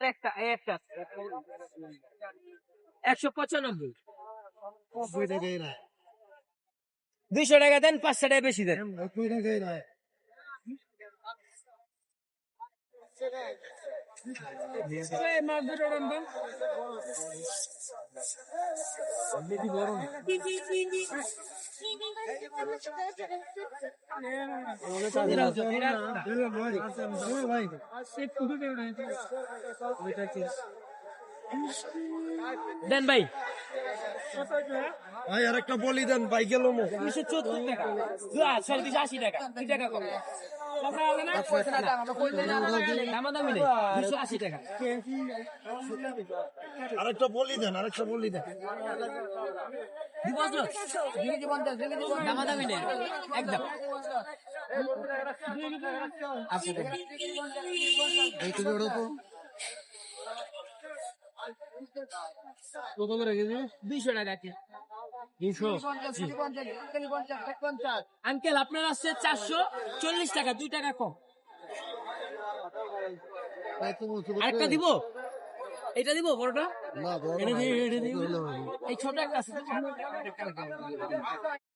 একটা একটা 195 200 টাকা দেন, 500 টাকা বেশি দেন। দেন ভাই, ভাই আর একটা বলি দেন ভাই, গেল 274 টাকা। 280 টাকা, 2 টাকা কম। দামাদামি নেই, 280 টাকা। আরেকটা বলি দেন, আরেকটা বলি দেন। দামাদামি নেই, একদম। কত করে কেজি? 200 টাকা। 200। আঙ্কেল আপনার আসছে 440 টাকা, 2 টাকা কম। আরেকটা দিব, এটা দিব বড়টা, না, এই ছোট একটা আছে।